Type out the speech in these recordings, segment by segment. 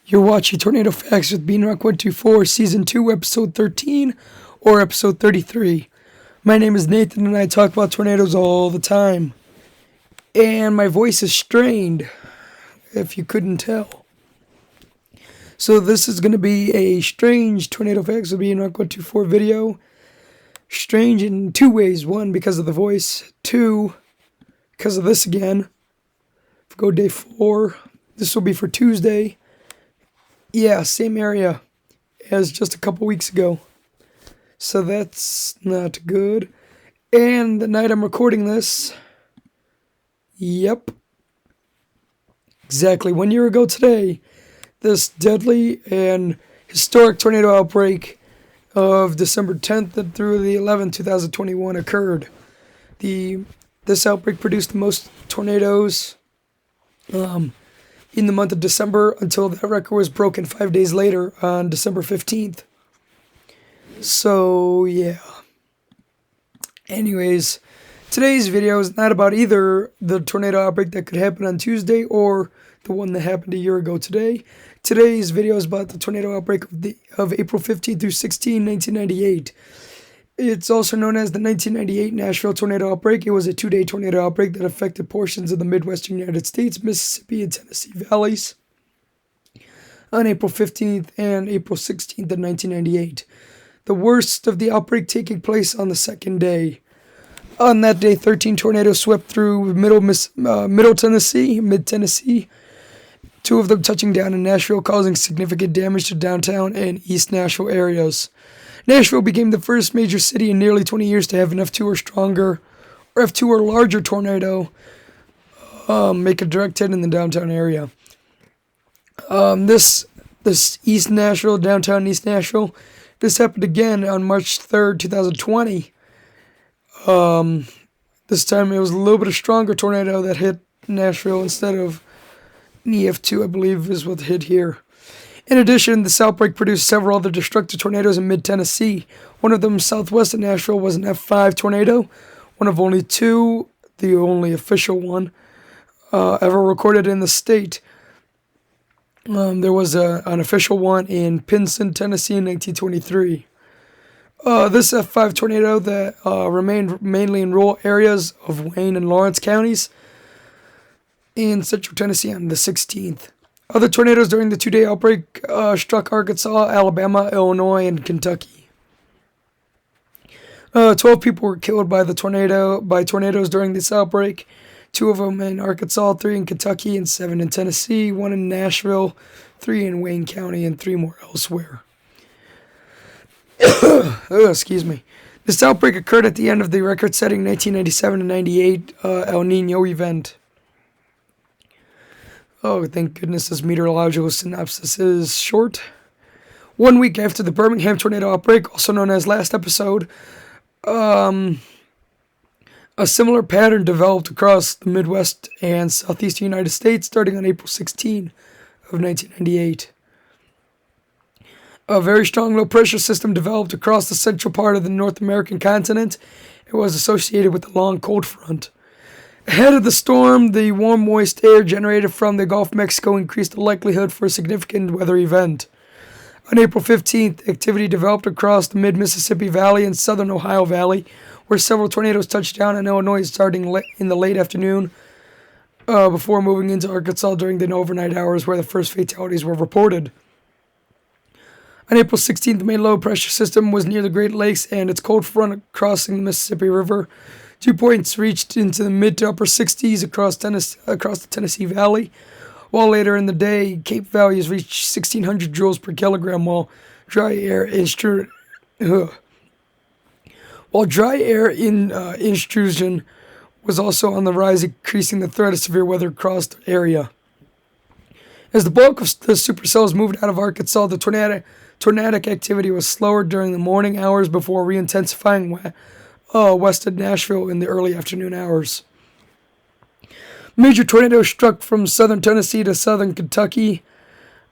You're watching Tornado Facts with Beanrock124, Season 2, Episode 13, or Episode 33. My name is Nathan, and I talk about tornadoes all the time. And my voice is strained, if you couldn't tell. So this is going to be a strange Tornado Facts with Beanrock124 video. Strange in two ways. One, because of the voice. Two, because of this again. If we go day 4, this will be for Tuesday. Yeah, same area as just a couple weeks ago. So that's not good. And the night I'm recording this, yep, exactly 1 year ago today, this deadly and historic tornado outbreak of December 10th through the 11th, 2021 occurred. This outbreak produced the most tornadoes in the month of December until that record was broken 5 days later on December 15th. So, yeah. Anyways, today's video is not about either the tornado outbreak that could happen on Tuesday or the one that happened a year ago today. Today's video is about the tornado outbreak of April 15 through 16, 1998. It's also known as the 1998 Nashville tornado outbreak. It was a 2-day tornado outbreak that affected portions of the Midwestern United States, Mississippi, and Tennessee valleys on April 15th and April 16th of 1998. The worst of the outbreak taking place on the second day. On that day, 13 tornadoes swept through Middle Tennessee, mid-Tennessee, 2 of them touching down in Nashville, causing significant damage to downtown and East Nashville areas. Nashville became the first major city in nearly 20 years to have an F2 or stronger, or F2 or larger tornado make a direct hit in the downtown area. This East Nashville, downtown East Nashville, this happened again on March 3rd, 2020. This time it was a little bit of stronger tornado that hit Nashville instead of an EF2, I believe, is what hit here. In addition, this outbreak produced several other destructive tornadoes in mid-Tennessee. One of them, southwest of Nashville, was an F5 tornado, one of only 2, the only official one, ever recorded in the state. There was an official one in Pinson, Tennessee in 1923. This F5 tornado that remained mainly in rural areas of Wayne and Lawrence counties in central Tennessee on the 16th. Other tornadoes during the 2-day outbreak struck Arkansas, Alabama, Illinois, and Kentucky. 12 people were killed by tornadoes during this outbreak. 2 of them in Arkansas, 3 in Kentucky, and 7 in Tennessee. 1 in Nashville, 3 in Wayne County, and 3 more elsewhere. Excuse me. This outbreak occurred at the end of the record-setting 1997-98 El Nino event. Oh, thank goodness this meteorological synopsis is short. 1 week after the Birmingham tornado outbreak, also known as last episode, a similar pattern developed across the Midwest and Southeastern United States starting on April 16 of 1998. A very strong low-pressure system developed across the central part of the North American continent. It was associated with the long cold front. Ahead of the storm, the warm, moist air generated from the Gulf of Mexico increased the likelihood for a significant weather event. On April 15th, activity developed across the mid-Mississippi Valley and southern Ohio Valley, where several tornadoes touched down in Illinois starting in the late afternoon before moving into Arkansas during the overnight hours, where the first fatalities were reported. On April 16th, the main low-pressure system was near the Great Lakes and its cold front crossing the Mississippi River. 2 points reached into the mid to upper 60s across the Tennessee Valley, while later in the day, Cape values reached 1,600 joules per kilogram, while dry air intrusion was also on the rise, increasing the threat of severe weather across the area. As the bulk of the supercells moved out of Arkansas, the tornadic activity was slower during the morning hours before re-intensifying west of Nashville in the early afternoon hours. Major tornadoes struck from southern Tennessee to southern Kentucky,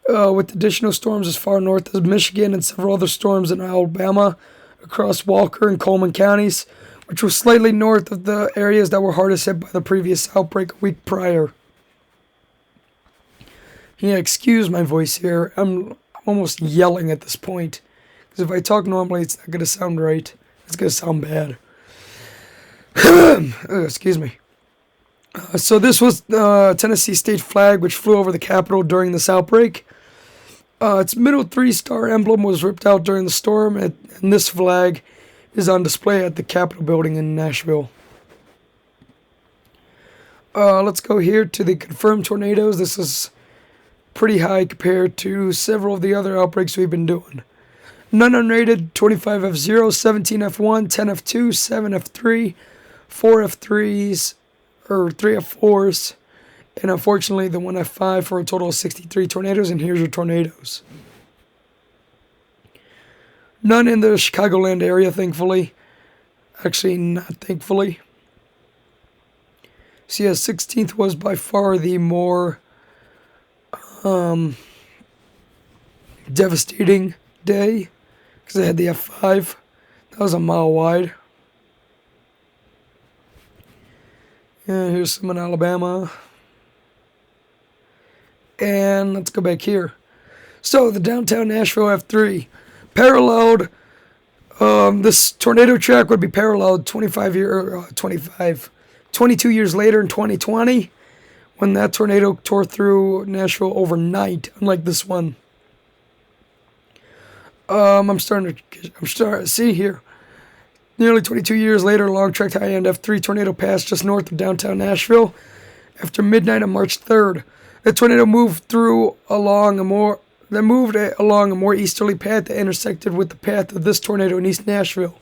with additional storms as far north as Michigan and several other storms in Alabama across Walker and Coleman counties, which was slightly north of the areas that were hardest hit by the previous outbreak a week prior. Yeah, excuse my voice here. I'm almost yelling at this point. Because if I talk normally, it's not going to sound right. It's going to sound bad. Excuse me. So this was the Tennessee state flag, which flew over the Capitol during this outbreak. Its middle 3-star emblem was ripped out during the storm, and this flag is on display at the Capitol building in Nashville. Let's go here to the confirmed tornadoes. This is pretty high compared to several of the other outbreaks we've been doing. None unrated: 25F0, 17F1, 10F2, 7F3, 4F3s, or 3F4s, and unfortunately the 1F5 for a total of 63 tornadoes. And here's your tornadoes. None in the Chicagoland area, thankfully. Actually, not thankfully. So yeah, 16th was by far the more devastating day, because I had the F5. That was a mile wide. Yeah, here's some in Alabama. And let's go back here. So the downtown Nashville F3 paralleled. This tornado track would be paralleled 22 years later in 2020, when that tornado tore through Nashville overnight, unlike this one. I'm starting to see here. Nearly 22 years later, a long-tracked high-end F3 tornado passed just north of downtown Nashville after midnight on March 3rd. The tornado moved along a more easterly path that intersected with the path of this tornado in East Nashville.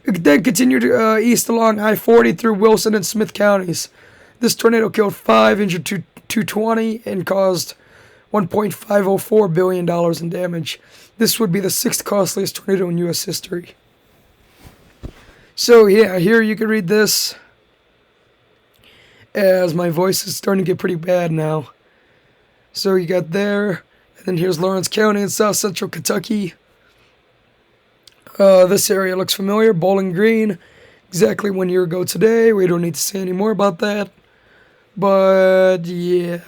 It then continued east along I-40 through Wilson and Smith counties. This tornado killed 5, injured 220, and caused $1.504 billion in damage. This would be the 6th costliest tornado in U.S. history. So yeah, here you can read this, as my voice is starting to get pretty bad now. So you got there, and then here's Lawrence County in south central Kentucky. This area looks familiar. Bowling Green, exactly 1 year ago today. We don't need to say any more about that. But yeah.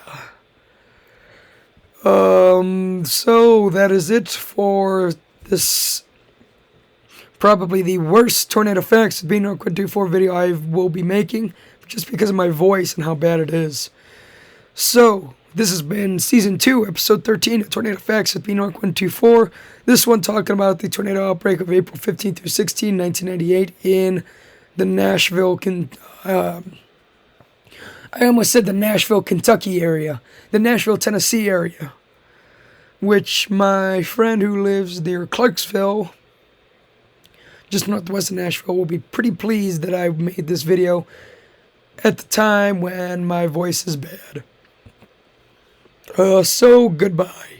So that is it for this, probably the worst tornado facts with Beanrock124 video I will be making, just because of my voice and how bad it is. So this has been Season 2, Episode 13 of Tornado Facts with Beanrock124. This one talking about the tornado outbreak of April 15 through 16, 1998 in the Nashville, I almost said the Nashville, Kentucky area. The Nashville, Tennessee area. Which my friend who lives near Clarksville, just northwest of Nashville, will be pretty pleased that I made this video at the time when my voice is bad. So goodbye.